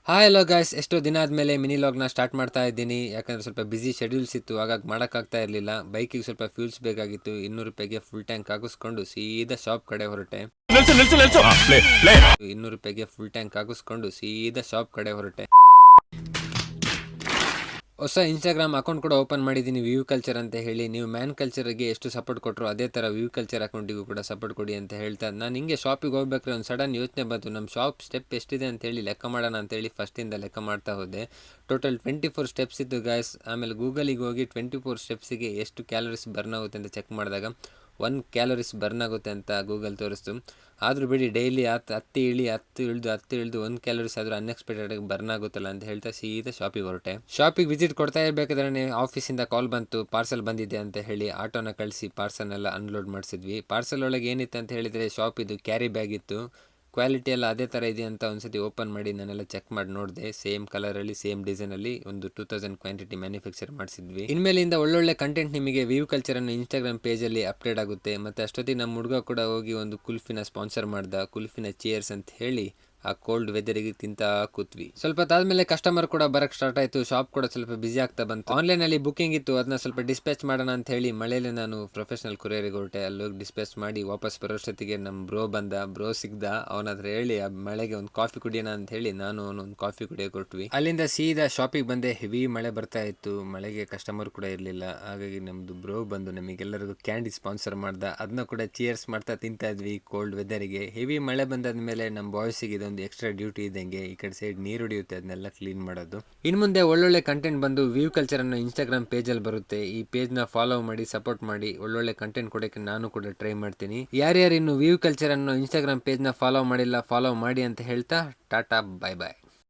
Hi hello guys, ಎಷ್ಟೋ ದಿನ ಆದಮೇಲೆ ಮಿನಿ ಲಾಗ್ನ ಸ್ಟಾರ್ಟ್ ಮಾಡ್ತಾ ಇದ್ದೀನಿ. ಯಾಕಂದರೆ ಸ್ವಲ್ಪ ಬಿಸಿ ಶೆಡ್ಯೂಲ್ಸ್ ಇತ್ತು, ಹಾಗಾಗಿ ಮಾಡೋಕ್ಕಾಗ್ತಾ ಇರಲಿಲ್ಲ. ಬೈಕಿಗೆ ಸ್ವಲ್ಪ ಫ್ಯೂಲ್ಸ್ ಬೇಕಾಗಿತ್ತು. 200 ರೂಪಾಯಿಗೆ ಫುಲ್ ಟ್ಯಾಂಕ್ ಹಾಕಿಸ್ಕೊಂಡು ಸೀದಾ ಶಾಪ್ ಕಡೆ ಹೊರಟೆ. 200 ರೂಪಾಯಿಗೆ ಫುಲ್ ಟ್ಯಾಂಕ್ ಹಾಕಿಸ್ಕೊಂಡು ಸೀದಾ ಶಾಪ್ ಕಡೆ ಹೊರಟೆ. ಹೊಸ ಇನ್ಸ್ಟಾಗ್ರಾಮ್ ಅಕೌಂಟ್ ಕೂಡ ಓಪನ್ ಮಾಡಿದ್ದೀನಿ, ವ್ಯೂ ಕಲ್ಚರ್ ಅಂತ ಹೇಳಿ. ನೀವು ಮ್ಯಾನ್ ಕಲ್ಚರ್ಗೆ ಎಷ್ಟು ಸಪೋರ್ಟ್ ಕೊಟ್ಟರು ಅದೇ ಥರ ವ್ಯೂ ಕಲ್ಚರ್ ಅಕೌಂಟಿಗೂ ಕೂಡ ಸಪೋರ್ಟ್ ಕೊಡಿ ಅಂತ ಹೇಳ್ತಾ ನಾನು ಹಿಂಗೆ ಶಾಪಿಗೆ ಹೋಗ್ಬೇಕಾದ್ರೆ ಒಂದು ಸಡನ್ ಯೋಚನೆ ಬಂತು. ನಮ್ಮ ಶಾಪ್ ಸ್ಟೆಪ್ ಎಷ್ಟಿದೆ ಅಂತೇಳಿ ಲೆಕ್ಕ ಮಾಡೋಣ ಅಂತೇಳಿ ಫಸ್ಟಿಂದ ಲೆಕ್ಕ ಮಾಡ್ತಾ ಹೋದೆ. ಟೋಟಲ್ 24 ಸ್ಟೆಪ್ಸ್ ಇತ್ತು ಗಾಯ್ಸ್. ಆಮೇಲೆ ಗೂಗಲಿಗೆ ಹೋಗಿ 24 ಸ್ಟೆಪ್ಸಿಗೆ ಎಷ್ಟು ಕ್ಯಾಲರೀಸ್ ಬರ್ನ್ ಆಗುತ್ತೆ ಅಂತ ಚೆಕ್ ಮಾಡಿದಾಗ 1 ಕ್ಯಾಲರೀಸ್ ಬರ್ನ್ ಆಗುತ್ತೆ ಅಂತ ಗೂಗಲ್ ತೋರಿಸ್ತು. ಆದರೂ ಬಿಡಿ, ಡೈಲಿ ಹತ್ತು ಇಳಿದು 1 ಕ್ಯಾಲರೀಸ್ ಆದರೂ ಅನ್ಎಕ್ಸ್ಪೆಕ್ಟೆಡ್ ಬರ್ನ್ ಆಗುತ್ತಲ್ಲ ಅಂತ ಹೇಳ್ತಾ ಸೀದಾ ಶಾಪಿಗೆ ಹೊರಟೆ. ಶಾಪಿಗೆ ವಿಸಿಟ್ ಕೊಡ್ತಾ ಇರಬೇಕಾದ್ರೆ ಆಫೀಸಿಂದ ಕಾಲ್ ಬಂತು, ಪಾರ್ಸಲ್ ಬಂದಿದೆ ಅಂತ ಹೇಳಿ. ಆಟೋನ ಕಳಿಸಿ ಪಾರ್ಸಲ್ನೆಲ್ಲ ಅನ್ಲೋಡ್ ಮಾಡಿಸಿದ್ವಿ. ಪಾರ್ಸಲ್ ಒಳಗೆ ಏನಿತ್ತು ಅಂತ ಹೇಳಿದರೆ ಶಾಪ್ ಇದು ಕ್ಯಾರಿ ಬ್ಯಾಗ್ ಇತ್ತು. ಕ್ವಾಲಿಟಿ ಎಲ್ಲ ಅದೇ ಥರ ಇದೆ ಅಂತ ಒಂದ್ಸತಿ ಓಪನ್ ಮಾಡಿ ನಾನೆಲ್ಲ ಚೆಕ್ ಮಾಡಿ ನೋಡಿದೆ. ಸೇಮ್ ಕಲರಲ್ಲಿ ಸೇಮ್ ಡಿಸೈನಲ್ಲಿ ಒಂದು 2000 ಕ್ವಾಂಟಿಟಿ ಮ್ಯಾನುಫ್ಯಾಕ್ಚರ್ ಮಾಡಿಸಿದ್ವಿ. ಇನ್ಮೇಲಿಂದ ಒಳ್ಳೊಳ್ಳೆ ಕಂಟೆಂಟ್ ನಿಮಗೆ ವ್ಯೂ ಕಲ್ಚರನ್ನು ಇನ್ಸ್ಟಾಗ್ರಾಮ್ ಪೇಜಲ್ಲಿ ಅಪ್ಡೇಟ್ ಆಗುತ್ತೆ. ಮತ್ತು ಅಷ್ಟೊತ್ತಿಗೆ ನಮ್ಮ ಹುಡುಗ ಕೂಡ ಹೋಗಿ ಒಂದು ಕುಲ್ಫಿನ ಸ್ಪಾನ್ಸರ್ ಮಾಡ್ದ. ಕುಲ್ಫಿನ ಚೇರ್ಸ್ ಅಂತ ಹೇಳಿ ಆ ಕೋಲ್ಡ್ ವೆದರಿಗೆ ತಿಂತಾ ಕೂತ್ವಿ. ಸ್ವಲ್ಪ ತಾದ್ಮೇಲೆ ಕಸ್ಟಮರ್ ಕೂಡ ಬರಕ್ಕೆ ಸ್ಟಾರ್ಟ್ ಆಯಿತು. ಶಾಪ್ ಕೂಡ ಸ್ವಲ್ಪ ಬಿಸಿ ಆಗ್ತಾ ಬಂತು. ಆನ್ಲೈನಲ್ಲಿ ಬುಕ್ಕಿಂಗ್ ಇತ್ತು, ಅದನ್ನ ಸ್ವಲ್ಪ ಡಿಸ್ಪ್ಯಾಚ್ ಮಾಡೋಣ ಅಂತ ಹೇಳಿ ಮಳೆಯಲ್ಲಿ ನಾನು ಪ್ರೊಫೆಷನಲ್ ಕೊರಿಯರಿಗೆ ಹೊರಟೆ. ಅಲ್ಲೋಗಿ ಡಿಸ್ಪ್ಯಾಚ್ ಮಾಡಿ ವಾಪಸ್ ಬರೋಷ್ಟೊತ್ತಿಗೆ ನಮ್ಮ ಬ್ರೋ ಸಿಗ್ದ. ಅವನ ಹತ್ರ ಹೇಳಿ ಆ ಮಳೆಗೆ ಒಂದು ಕಾಫಿ ಕುಡಿಯೋಣ ಅಂತ ಹೇಳಿ ನಾನು ಅವನೊಂದು ಕಾಫಿ ಕುಡಿಯೋಕೆ ಹೊರಟ್ವಿ. ಅಲ್ಲಿಂದ ಸೀದಾ ಶಾಪಿಗೆ ಬಂದೆ. ಹೆವಿ ಮಳೆ ಬರ್ತಾ ಇತ್ತು. ಮಳೆಗೆ ಕಸ್ಟಮರ್ ಕೂಡ ಇರಲಿಲ್ಲ. ಹಾಗಾಗಿ ನಮ್ಮದು ಬ್ರೋ ಬಂದು ನಮಗೆಲ್ಲರಿಗೂ ಕ್ಯಾಂಡಿ ಸ್ಪಾನ್ಸರ್ ಮಾಡ್ದ. ಅದನ್ನ ಕೂಡ ಚೇರ್ಸ್ ಮಾಡ್ತಾ ತಿಂತಾ ಇದ್ವಿ ಕೋಲ್ಡ್ ವೆದರಿಗೆ. ಹೆವಿ ಮಳೆ ಬಂದಾದ್ಮೇಲೆ ನಮ್ಮ ಬಾಯ್ಸಿಗೆ ಇದೊಂದು ಎಕ್ಸ್ಟ್ರಾ ಡ್ಯೂಟಿ ಇದ್ದಂಗೆ. ಈ ಕಡೆ ಸೈಡ್ ನೀರು ಹೊಡಿಯುತ್ತೆ, ಅದನ್ನೆಲ್ಲ ಕ್ಲೀನ್ ಮಾಡೋದು. ಇನ್ನು ಮುಂದೆ ಒಳ್ಳೊಳ್ಳೆ ಕಂಟೆಂಟ್ ಬಂದು ವ್ಯೂ ಕಲ್ಚರ್ ಅನ್ನು ಇನ್ಸ್ಟಾಗ್ರಾಮ್ ಪೇಜಲ್ಲಿ ಬರುತ್ತೆ. ಈ ಪೇಜ್ನ ಫಾಲೋ ಮಾಡಿ, ಸಪೋರ್ಟ್ ಮಾಡಿ. ಒಳ್ಳೊಳ್ಳೆ ಕಂಟೆಂಟ್ ಕೊಡೋಕ್ಕೆ ನಾನು ಕೂಡ ಟ್ರೈ ಮಾಡ್ತೀನಿ. ಯಾರ್ಯಾರು ಇನ್ನು ವ್ಯೂ ಕಲ್ಚರ್ ಅನ್ನು ಇನ್ಸ್ಟಾಗ್ರಾಮ್ ಪೇಜ್ನ ಫಾಲೋ ಮಾಡಿಲ್ಲ, ಫಾಲೋ ಮಾಡಿ ಅಂತ ಹೇಳ್ತಾ ಟಾಟಾ, ಬಾಯ್ ಬಾಯ್.